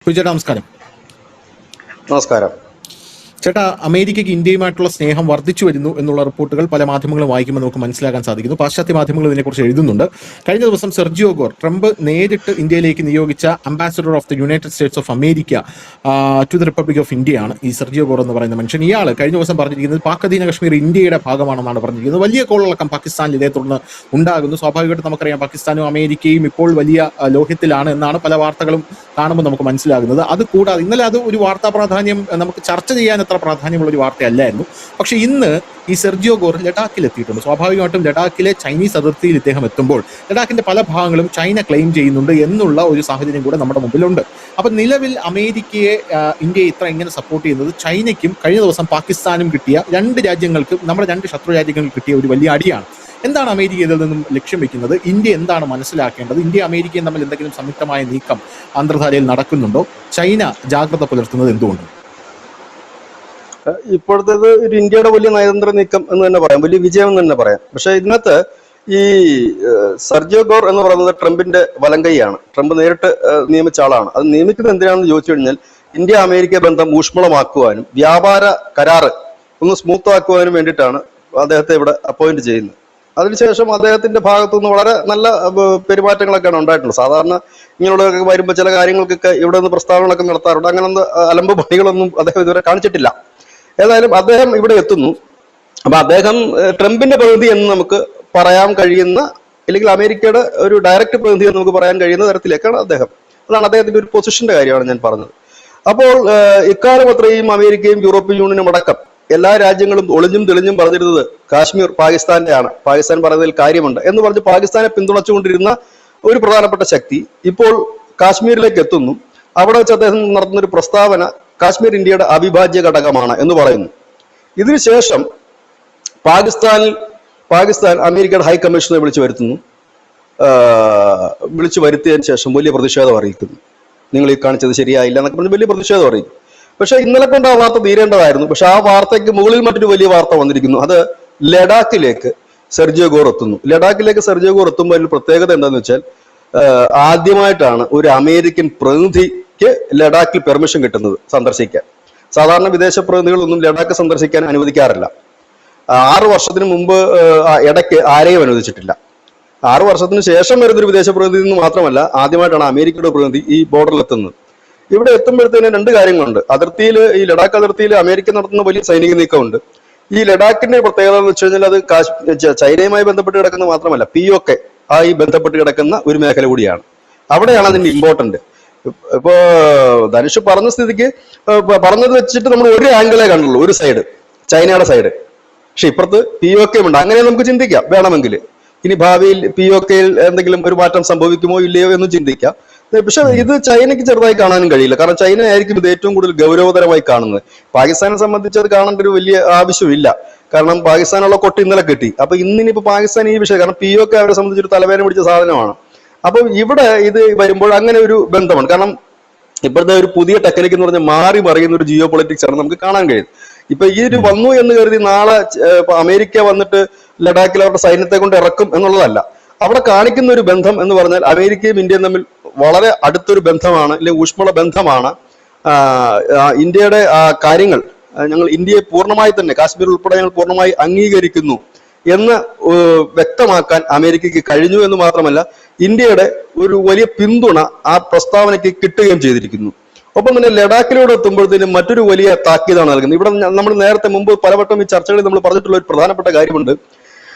ചേട്ടാ നമസ്കാരം. നമസ്കാരം. ചേട്ടാ, അമേരിക്കയ്ക്ക് ഇന്ത്യയുമായിട്ടുള്ള സ്നേഹം വർദ്ധിച്ചു വരുന്നു എന്നുള്ള റിപ്പോർട്ടുകൾ പല മാധ്യമങ്ങളും വായിക്കുമ്പോൾ നമുക്ക് മനസ്സിലാക്കാൻ സാധിക്കുന്നു. പാശ്ചാത്യ മാധ്യമങ്ങൾ ഇതിനെക്കുറിച്ച് എഴുതുന്നുണ്ട്. കഴിഞ്ഞ ദിവസം സെർജിയോ ഗോർ, ട്രംപ് നേരിട്ട് ഇന്ത്യയിലേക്ക് നിയോഗിച്ച ambassador of the United States of America to the Republic of ഇന്ത്യയാണ് ഈ സെർജിയോ ഗോർ എന്ന് പറയുന്ന മനുഷ്യൻ. ഇയാൾ കഴിഞ്ഞ ദിവസം പറഞ്ഞിരിക്കുന്നത് പാക് അധീന കശ്മീർ ഇന്ത്യയുടെ ഭാഗമാണെന്നാണ് പറഞ്ഞിരിക്കുന്നത്. വലിയ കോളിളക്കം പാകിസ്ഥാനിൽ ഇതേ തുടർന്ന് ഉണ്ടാകുന്നു. സ്വാഭാവികമായിട്ട് നമുക്കറിയാം പാകിസ്ഥാനും അമേരിക്കയും ഇപ്പോൾ വലിയ ലോഹ്യത്തിലാണ് എന്നാണ് പല വാർത്തകളും കാണുമ്പോൾ നമുക്ക് മനസ്സിലാകുന്നത്. അത് കൂടാതെ ഇന്നലെ അത് ഒരു വാർത്താ പ്രാധാന്യം നമുക്ക് ചർച്ച ചെയ്യാൻ അത്ര പ്രാധാന്യമുള്ള ഒരു വാർത്തയല്ലായിരുന്നു. പക്ഷെ ഇന്ന് ഈ സെർജിയോ ഗോർ ലഡാക്കിൽ എത്തിയിട്ടുണ്ട്. സ്വാഭാവികമായിട്ടും ലഡാക്കിലെ ചൈനീസ് അതിർത്തിയിൽ ഇദ്ദേഹം എത്തുമ്പോൾ ലഡാക്കിന്റെ പല ഭാഗങ്ങളും ചൈന ക്ലെയിം ചെയ്യുന്നുണ്ട് എന്നുള്ള ഒരു സാഹചര്യം കൂടെ നമ്മുടെ മുമ്പിലുണ്ട്. അപ്പൊ നിലവിൽ അമേരിക്കയെ ഇന്ത്യ ഇങ്ങനെ സപ്പോർട്ട് ചെയ്യുന്നത് ചൈനയ്ക്കും കഴിഞ്ഞ ദിവസം പാകിസ്ഥാനും കിട്ടിയ രണ്ട് രാജ്യങ്ങൾക്കും, നമ്മുടെ രണ്ട് ശത്രു രാജ്യങ്ങൾക്ക് കിട്ടിയ ഒരു വലിയ അടിയാണ്. എന്താണ് അമേരിക്ക ഇതിൽ നിന്നും ലക്ഷ്യം വെക്കുന്നത്? ഇന്ത്യ എന്താണ് മനസ്സിലാക്കേണ്ടത്? ഇന്ത്യ അമേരിക്കയും തമ്മിൽ എന്തെങ്കിലും സംയുക്തമായ നീക്കം അന്തർധാരയിൽ നടക്കുന്നുണ്ടോ? ചൈന ജാഗ്രത പുലർത്തുന്നത് എന്തുകൊണ്ട്? ഇപ്പോഴത്തേത് ഒരു ഇന്ത്യയുടെ വലിയ നയതന്ത്ര നീക്കം എന്ന് തന്നെ പറയാം, വലിയ വിജയം എന്ന് തന്നെ പറയാം. പക്ഷെ ഇതിനകത്ത് ഈ സെർജിയോ ഗോർ എന്ന് പറയുന്നത് ട്രംപിന്റെ വലങ്കൈയാണ്. ട്രംപ് നേരിട്ട് നിയമിച്ച ആളാണ്. അത് നിയമിക്കുന്നത് എന്തിനാണെന്ന് ചോദിച്ചു കഴിഞ്ഞാൽ ഇന്ത്യ അമേരിക്ക ബന്ധം ഊഷ്മളമാക്കുവാനും വ്യാപാര കരാറ് ഒന്ന് സ്മൂത്ത് ആക്കുവാനും വേണ്ടിയിട്ടാണ് അദ്ദേഹത്തെ ഇവിടെ അപ്പോയിന്റ് ചെയ്യുന്നത്. അതിനുശേഷം അദ്ദേഹത്തിന്റെ ഭാഗത്തുനിന്ന് വളരെ നല്ല പെരുമാറ്റങ്ങളൊക്കെയാണ് ഉണ്ടായിട്ടുള്ളത്. സാധാരണ ഇങ്ങനെയുള്ളതൊക്കെ വരുമ്പോൾ ചില കാര്യങ്ങൾക്കൊക്കെ ഇവിടെ നിന്ന് പ്രസ്താവനകളൊക്കെ നടത്താറുണ്ട്. അങ്ങനൊന്നും അലമ്പ് പണികളൊന്നും അദ്ദേഹം ഇതുവരെ കാണിച്ചിട്ടില്ല. ഏതായാലും അദ്ദേഹം ഇവിടെ എത്തുന്നു. അപ്പൊ അദ്ദേഹം ട്രംപിന്റെ പ്രതിനിധി എന്ന് നമുക്ക് പറയാൻ കഴിയുന്ന, അല്ലെങ്കിൽ അമേരിക്കയുടെ ഒരു ഡയറക്റ്റ് പ്രതിനിധി എന്ന് നമുക്ക് പറയാൻ കഴിയുന്ന തരത്തിലേക്കാണ് അദ്ദേഹം. അതാണ് അദ്ദേഹത്തിന്റെ ഒരു പൊസിഷന്റെ കാര്യമാണ് ഞാൻ പറഞ്ഞത്. അപ്പോൾ ഇക്കാലം അത്രയും അമേരിക്കയും യൂറോപ്യൻ യൂണിയനും അടക്കം എല്ലാ രാജ്യങ്ങളും ഒളിഞ്ഞും തെളിഞ്ഞും പറഞ്ഞിരുന്നത് കാശ്മീർ പാകിസ്ഥാന്റെയാണ്, പാകിസ്ഥാൻ പറയുന്നതിൽ കാര്യമുണ്ട് എന്ന് പറഞ്ഞ് പാകിസ്ഥാനെ പിന്തുണച്ചുകൊണ്ടിരുന്ന ഒരു പ്രധാനപ്പെട്ട ശക്തി ഇപ്പോൾ കാശ്മീരിലേക്ക് എത്തുന്നു. അവിടെ വെച്ച് അദ്ദേഹം നടത്തുന്ന ഒരു പ്രസ്താവന കാശ്മീർ ഇന്ത്യയുടെ അവിഭാജ്യ ഘടകമാണ് എന്ന് പറയുന്നു. ഇതിനുശേഷം പാകിസ്ഥാൻ അമേരിക്കയുടെ ഹൈ കമ്മീഷനെ വിളിച്ചു വരുത്തിയതിനു ശേഷം വലിയ പ്രതിഷേധം അറിയിക്കുന്നു. നിങ്ങൾ ഈ കാണിച്ചത് ശരിയായില്ല എന്നൊക്കെ പറഞ്ഞ് വലിയ പ്രതിഷേധം അറിയിക്കും. പക്ഷെ ഇന്നലെ കൊണ്ട് ആ വാർത്ത തീരേണ്ടതായിരുന്നു. പക്ഷെ ആ വാർത്തയ്ക്ക് മുകളിൽ മറ്റൊരു വലിയ വാർത്ത വന്നിരിക്കുന്നു. അത് ലഡാക്കിലേക്ക് സെർജിയോ ഗോർ എത്തുന്നു. ലഡാക്കിലേക്ക് സെർജിയോ ഗോർ എത്തുമ്പോൾ ഒരു പ്രത്യേകത എന്താണെന്ന് വെച്ചാൽ ആദ്യമായിട്ടാണ് ഒരു അമേരിക്കൻ പ്രതിനിധിക്ക് ലഡാക്കിൽ പെർമിഷൻ കിട്ടുന്നത് സന്ദർശിക്കാൻ. സാധാരണ വിദേശ പ്രതിനിധികളൊന്നും ലഡാക്ക് സന്ദർശിക്കാൻ അനുവദിക്കാറില്ല. 6 വർഷത്തിന് മുമ്പ് ഇടയ്ക്ക് ആരെയും അനുവദിച്ചിട്ടില്ല. 6 വർഷത്തിന് ശേഷം വരുന്നൊരു വിദേശ പ്രതിനിധി എന്ന് മാത്രമല്ല, ആദ്യമായിട്ടാണ് അമേരിക്കയുടെ പ്രതിനിധി ഈ ബോർഡറിൽ എത്തുന്നത്. ഇവിടെ എത്തുമ്പോഴത്തേന് രണ്ട് കാര്യങ്ങളുണ്ട്. ഈ ലഡാക്ക് അതിർത്തിയിൽ അമേരിക്ക നടത്തുന്ന വലിയ സൈനിക നീക്കമുണ്ട്. ഈ ലഡാക്കിന്റെ പ്രത്യേകത എന്ന് വെച്ച് കഴിഞ്ഞാൽ അത് ചൈനയുമായി ബന്ധപ്പെട്ട് കിടക്കുന്ന മാത്രമല്ല, POK ആയി ബന്ധപ്പെട്ട് കിടക്കുന്ന ഒരു മേഖല കൂടിയാണ്. അവിടെയാണ് അതിന്റെ ഇമ്പോർട്ടന്റ്. ഇപ്പോ ധനുഷ് പറഞ്ഞ സ്ഥിതിക്ക് പറഞ്ഞത് വെച്ചിട്ട് നമ്മൾ ഒരു ആംഗിളേ കണ്ടുള്ളൂ, ഒരു സൈഡ് ചൈനയുടെ സൈഡ്. പക്ഷെ ഇപ്പുറത്ത് POK ഉണ്ട്. അങ്ങനെ നമുക്ക് ചിന്തിക്കാം വേണമെങ്കിൽ. ഇനി ഭാവിയിൽ POKയിൽ എന്തെങ്കിലും ഒരു മാറ്റം സംഭവിക്കുമോ ഇല്ലയോ എന്ന് ചിന്തിക്കാം. പക്ഷെ ഇത് ചൈനയ്ക്ക് ചെറുതായി കാണാനും കഴിയില്ല. കാരണം ചൈന ആയിരിക്കും ഇത് ഏറ്റവും കൂടുതൽ ഗൗരവതരമായി കാണുന്നത്. പാകിസ്ഥാനെ സംബന്ധിച്ച് അത് കാണേണ്ട ഒരു വലിയ ആവശ്യമില്ല. കാരണം പാകിസ്ഥാനുള്ള കൊട്ട് ഇന്നലെ കിട്ടി. അപ്പൊ ഇന്നിപ്പോ പാകിസ്ഥാൻ ഈ വിഷയം, കാരണം POK അവരെ സംബന്ധിച്ചൊരു തലവേദന പിടിച്ച സാധനമാണ്. അപ്പൊ ഇവിടെ ഇത് വരുമ്പോൾ അങ്ങനെ ഒരു ബന്ധമാണ്. കാരണം ഇപ്പോഴത്തെ ഒരു പുതിയ ടെക്നിക്ക് എന്ന് പറഞ്ഞാൽ മാറി മറിയുന്ന ഒരു ജിയോ പൊളിറ്റിക്സ് ആണ് നമുക്ക് കാണാൻ കഴിയുന്നത്. ഇപ്പൊ ഈ ഒരു വന്നു എന്ന് കരുതി നാളെ അമേരിക്ക വന്നിട്ട് ലഡാക്കിൽ അവരുടെ സൈന്യത്തെ കൊണ്ട് ഇറക്കും എന്നുള്ളതല്ല. അവിടെ കാണിക്കുന്ന ഒരു ബന്ധം എന്ന് പറഞ്ഞാൽ അമേരിക്കയും ഇന്ത്യയും തമ്മിൽ വളരെ അടുത്തൊരു ബന്ധമാണ്, അല്ലെങ്കിൽ ഊഷ്മള ബന്ധമാണ്. ഇന്ത്യയുടെ കാര്യങ്ങൾ ഞങ്ങൾ ഇന്ത്യയെ പൂർണ്ണമായി തന്നെ, കാശ്മീർ ഉൾപ്പെടെ ഞങ്ങൾ പൂർണ്ണമായി അംഗീകരിക്കുന്നു എന്ന് വ്യക്തമാക്കാൻ അമേരിക്കയ്ക്ക് കഴിഞ്ഞു എന്ന് മാത്രമല്ല, ഇന്ത്യയുടെ ഒരു വലിയ പിന്തുണ ആ പ്രസ്താവനയ്ക്ക് കിട്ടുകയും ചെയ്തിരിക്കുന്നു. ഒപ്പം തന്നെ ലഡാക്കിലൂടെ എത്തുമ്പോഴത്തേനും മറ്റൊരു വലിയ താക്കീതാണ് നൽകുന്നത്. ഇവിടെ നമ്മൾ നേരത്തെ മുമ്പ് പലവട്ടം ഈ ചർച്ചകളിൽ നമ്മൾ പറഞ്ഞിട്ടുള്ള ഒരു പ്രധാനപ്പെട്ട കാര്യമുണ്ട്.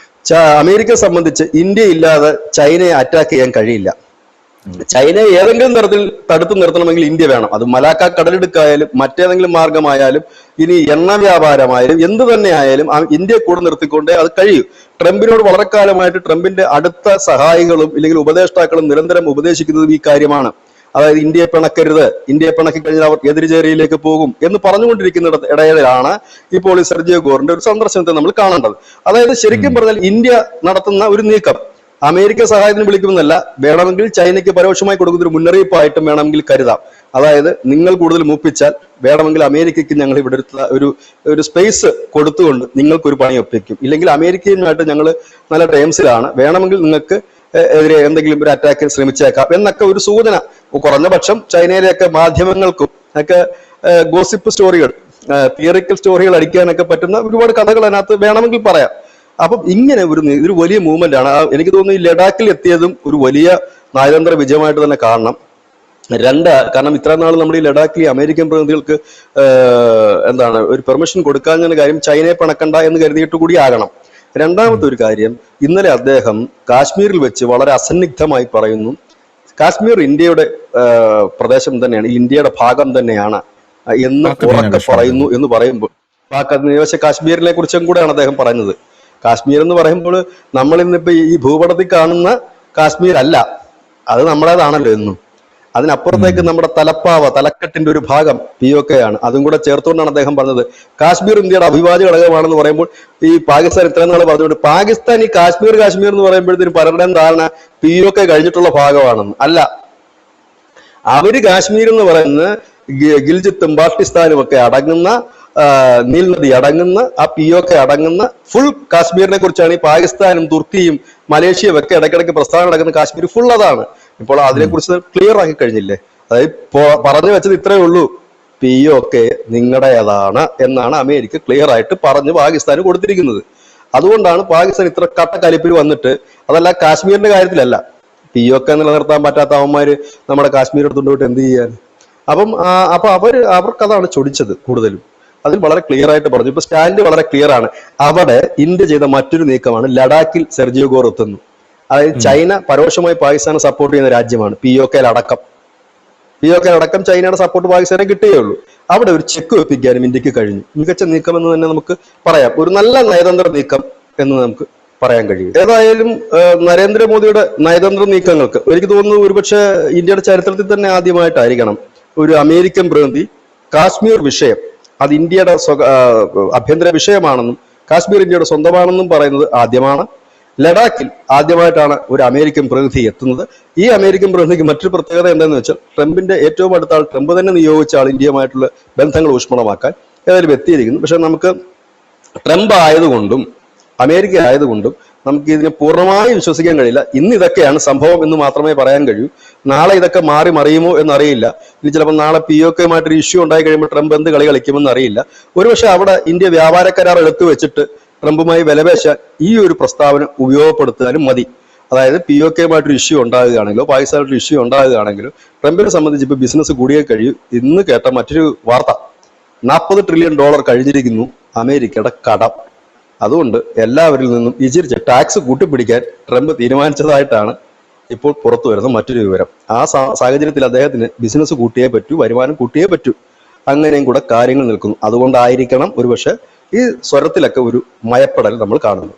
അമേരിക്കയെ സംബന്ധിച്ച് ഇന്ത്യ ഇല്ലാതെ ചൈനയെ അറ്റാക്ക് ചെയ്യാൻ കഴിയില്ല. ചൈനയെ ഏതെങ്കിലും തരത്തിൽ തടുത്തു നിർത്തണമെങ്കിൽ ഇന്ത്യ വേണം. അത് മലാക്ക കടലിടുക്കായാലും മറ്റേതെങ്കിലും മാർഗമായാലും ഇനി എണ്ണ വ്യാപാരമായാലും എന്ത് തന്നെ ആയാലും ഇന്ത്യയെ കൂടെ നിർത്തിക്കൊണ്ടേ അത് കഴിയും. ട്രംപിനോട് വളരെ കാലമായിട്ട് ട്രംപിന്റെ അടുത്ത സഹായികളും ഇല്ലെങ്കിൽ ഉപദേഷ്ടാക്കളും നിരന്തരം ഉപദേശിക്കുന്നതും ഈ കാര്യമാണ്. അതായത് ഇന്ത്യയെ പിണക്കരുത്, ഇന്ത്യയെ പിണക്കി കഴിഞ്ഞാൽ അവർ എതിർചേരിയിലേക്ക് പോകും എന്ന് പറഞ്ഞുകൊണ്ടിരിക്കുന്ന ഇടയിലാണ് ഇപ്പോൾ ഈ സെർജിയോ ഗോറിന്റെ ഒരു സന്ദർശനത്തെ നമ്മൾ കാണേണ്ടത്. അതായത് ശരിക്കും പറഞ്ഞാൽ ഇന്ത്യ നടത്തുന്ന ഒരു നീക്കം അമേരിക്ക സഹായത്തിന് വിളിക്കുമെന്നല്ല, വേണമെങ്കിൽ ചൈനയ്ക്ക് പരോക്ഷമായി കൊടുക്കുന്ന ഒരു മുന്നറിയിപ്പായിട്ടും വേണമെങ്കിൽ കരുതാം. അതായത് നിങ്ങൾ കൂടുതൽ മൂപ്പിച്ചാൽ വേണമെങ്കിൽ അമേരിക്കയ്ക്ക് ഞങ്ങൾ ഇവിടെ ഒരു സ്പേസ് കൊടുത്തുകൊണ്ട് നിങ്ങൾക്കൊരു പണി ഒപ്പിക്കും, ഇല്ലെങ്കിൽ അമേരിക്കയുമായിട്ട് ഞങ്ങൾ നല്ല ടേംസിലാണ്, വേണമെങ്കിൽ നിങ്ങൾക്ക് എതിരെ എന്തെങ്കിലും ഒരു അറ്റാക്കിന് ശ്രമിച്ചേക്കാം എന്നൊക്കെ ഒരു സൂചന കുറഞ്ഞ പക്ഷം ചൈനയിലെയൊക്കെ മാധ്യമങ്ങൾക്കും ഒക്കെ ഗോസിപ്പ് സ്റ്റോറികൾ, തിയറിക്കൽ സ്റ്റോറികൾ അടിക്കാനൊക്കെ പറ്റുന്ന ഒരുപാട് കഥകൾ അതിനകത്ത് വേണമെങ്കിൽ പറയാം. അപ്പം ഇങ്ങനെ ഇതൊരു വലിയ മൂവ്മെന്റ് ആണ്. എനിക്ക് തോന്നുന്നു ഈ ലഡാക്കിൽ എത്തിയതും ഒരു വലിയ നയതന്ത്ര വിജയമായിട്ട് തന്നെ കാണണം. കാരണം ഇത്ര നാൾ നമ്മൾ ഈ ലഡാക്കിൽ അമേരിക്കൻ പ്രതിനിധികൾക്ക് എന്താണ് ഒരു പെർമിഷൻ കൊടുക്കാഞ്ഞ കാര്യം ചൈനയെ പണക്കണ്ട എന്ന് കരുതിയിട്ട് കൂടി ആകണം. രണ്ടാമത്തെ ഒരു കാര്യം, ഇന്നലെ അദ്ദേഹം കാശ്മീരിൽ വെച്ച് വളരെ അസന്നിഗ്ധമായി പറയുന്നു, കാശ്മീർ ഇന്ത്യയുടെ പ്രദേശം തന്നെയാണ്, ഇന്ത്യയുടെ ഭാഗം തന്നെയാണ് എന്ന് ഉറക്കെ പറയുന്നു എന്ന് പറയുമ്പോൾ പാക് അധിനിവേശ കാശ്മീരിനെ കുറിച്ചും കൂടെയാണ് അദ്ദേഹം പറഞ്ഞത്. കാശ്മീർ എന്ന് പറയുമ്പോൾ നമ്മൾ ഇന്നിപ്പോ ഈ ഭൂപടത്തിൽ കാണുന്ന കാശ്മീർ അല്ല, അത് നമ്മുടേതാണല്ലോ എന്നും. അതിനപ്പുറത്തേക്ക് നമ്മുടെ തലക്കെട്ടിന്റെ ഒരു ഭാഗം POK ആണ്. അതും കൂടെ ചേർത്തുകൊണ്ടാണ് അദ്ദേഹം പറഞ്ഞത് കാശ്മീർ ഇന്ത്യയുടെ അവിഭാജ്യ ഘടകമാണെന്ന് പറയുമ്പോൾ ഈ പാകിസ്ഥാൻ ഇത്രയും നാൾ പറഞ്ഞുകൊണ്ട് പാകിസ്ഥാൻ ഈ കാശ്മീർ എന്ന് പറയുമ്പോഴത്തേനും പലരുടെയും ധാരണ POK കഴിഞ്ഞിട്ടുള്ള ഭാഗമാണെന്ന്. അല്ല, അവര് കാശ്മീർ എന്ന് പറയുന്നത് ഗിൽജിത്തും ബാൾട്ടിസ്ഥാനും ഒക്കെ അടങ്ങുന്ന, നീൽ നദി അടങ്ങുന്ന, ആ POK അടങ്ങുന്ന ഫുൾ കാശ്മീരിനെ കുറിച്ചാണ് ഈ പാകിസ്ഥാനും തുർക്കിയും മലേഷ്യയും ഒക്കെ ഇടയ്ക്കിടയ്ക്ക് പ്രസ്താവന നടക്കുന്ന കാശ്മീർ ഫുൾ അതാണ്. ഇപ്പോൾ അതിനെക്കുറിച്ച് ക്ലിയർ ആക്കി കഴിഞ്ഞില്ലേ? അതായത് പറഞ്ഞു വെച്ചത് ഇത്രയേ ഉള്ളൂ, POK നിങ്ങളുടേതാണ് എന്നാണ് അമേരിക്ക ക്ലിയർ ആയിട്ട് പറഞ്ഞ് പാകിസ്ഥാന് കൊടുത്തിരിക്കുന്നത്. അതുകൊണ്ടാണ് പാകിസ്ഥാൻ ഇത്ര കട്ടക്കലിപ്പിൽ വന്നിട്ട്, അതല്ല കാശ്മീരിന്റെ കാര്യത്തിലല്ല, POK നിലനിർത്താൻ പറ്റാത്ത അവന്മാര് നമ്മുടെ കാശ്മീർ എടുത്തുകൊണ്ടുപോയിട്ട് എന്ത് ചെയ്യാൻ? അപ്പൊ അവർക്കതാണ് ചൊടിച്ചത് കൂടുതലും. അതിൽ വളരെ ക്ലിയർ ആയിട്ട് പറഞ്ഞു. ഇപ്പൊ സ്റ്റാൻഡ് വളരെ ക്ലിയർ ആണ്. അവിടെ ഇന്ത്യ ചെയ്ത മറ്റൊരു നീക്കമാണ് ലഡാക്കിൽ സെർജിയോ ഗോർ എത്തുന്നു. അതായത് ചൈന പരോക്ഷമായി പാകിസ്ഥാനെ സപ്പോർട്ട് ചെയ്യുന്ന രാജ്യമാണ്. POK അടക്കം ചൈനയുടെ സപ്പോർട്ട് പാകിസ്ഥാനെ കിട്ടുകയുള്ളൂ. അവിടെ ഒരു ചെക്ക് വെപ്പിക്കാനും ഇന്ത്യക്ക് കഴിഞ്ഞു. മികച്ച നീക്കം എന്ന് തന്നെ നമുക്ക് പറയാം, ഒരു നല്ല നയതന്ത്ര നീക്കം എന്ന് നമുക്ക് പറയാൻ കഴിയും. ഏതായാലും നരേന്ദ്രമോദിയുടെ നയതന്ത്ര നീക്കങ്ങൾക്ക് എനിക്ക് തോന്നുന്നു ഒരുപക്ഷെ ഇന്ത്യയുടെ ചരിത്രത്തിൽ തന്നെ ആദ്യമായിട്ടായിരിക്കണം ഒരു അമേരിക്കൻ പ്രതിനിധി കാശ്മീർ വിഷയം അത് ഇന്ത്യയുടെ ആഭ്യന്തര വിഷയമാണെന്നും കാശ്മീർ ഇന്ത്യയുടെ സ്വന്തമാണെന്നും പറയുന്നത് ആദ്യമാണ്. ലഡാക്കിൽ ആദ്യമായിട്ടാണ് ഒരു അമേരിക്കൻ പ്രതിനിധി എത്തുന്നത്. ഈ അമേരിക്കൻ പ്രതിനിധിക്ക് മറ്റൊരു പ്രത്യേകത എന്താണെന്ന് വെച്ചാൽ ട്രംപിന്റെ ഏറ്റവും അടുത്ത ആൾ, ട്രംപ് തന്നെ നിയോഗിച്ച ആൾ ഇന്ത്യയുമായിട്ടുള്ള ബന്ധങ്ങൾ ഊഷ്മളമാക്കാൻ ഏതായാലും എത്തിയിരിക്കുന്നു. പക്ഷെ നമുക്ക് ട്രംപ് ആയതുകൊണ്ടും അമേരിക്ക ആയതുകൊണ്ടും നമുക്ക് ഇതിനെ പൂർണ്ണമായി വിശ്വസിക്കാൻ കഴിയില്ല. ഇന്ന് ഇതൊക്കെയാണ് സംഭവം എന്ന് മാത്രമേ പറയാൻ കഴിയൂ. നാളെ ഇതൊക്കെ മറിയുമോ എന്നറിയില്ല. ഇനി ചിലപ്പോൾ നാളെ POKയുമായിട്ടൊരു ഇഷ്യൂ ഉണ്ടായി കഴിയുമ്പോൾ ട്രംപ് എന്ത് കളി കളിക്കുമെന്ന് അറിയില്ല. ഒരുപക്ഷെ അവിടെ ഇന്ത്യ വ്യാപാര കരാർ എടുത്തു വെച്ചിട്ട് ട്രംപുമായി വിലപേശാൻ ഈ ഒരു പ്രസ്താവന ഉപയോഗപ്പെടുത്താനും മതി. അതായത് POKയുമായിട്ടൊരു ഇഷ്യൂ ഉണ്ടാകുകയാണെങ്കിലോ പാകിസ്ഥാനായിട്ടൊരു ഇഷ്യൂ ഉണ്ടാകുകയാണെങ്കിലോ ട്രംപിനെ സംബന്ധിച്ച് ഇപ്പോൾ ബിസിനസ് കൂടിയേ കഴിയൂ. ഇന്ന് കേട്ട മറ്റൊരു വാർത്ത, $40 ട്രില്യൺ കഴിഞ്ഞിരിക്കുന്നു അമേരിക്കയുടെ കടം. അതുകൊണ്ട് എല്ലാവരിൽ നിന്നും ഇച്ചിരി ടാക്സ് കൂട്ടിപ്പിടിക്കാൻ ട്രംപ് തീരുമാനിച്ചതായിട്ടാണ് ഇപ്പോൾ പുറത്തു വരുന്ന മറ്റൊരു വിവരം. ആ സാഹചര്യത്തിൽ അദ്ദേഹത്തിന് ബിസിനസ് കൂട്ടിയേ പറ്റൂ, വരുമാനം കൂട്ടിയേ പറ്റൂ. അങ്ങനെയും കൂടെ കാര്യങ്ങൾ നിൽക്കുന്നു. അതുകൊണ്ടായിരിക്കണം ഒരുപക്ഷെ ഈ സ്വരത്തിലൊക്കെ ഒരു മയപ്പെടൽ നമ്മൾ കാണുന്നു.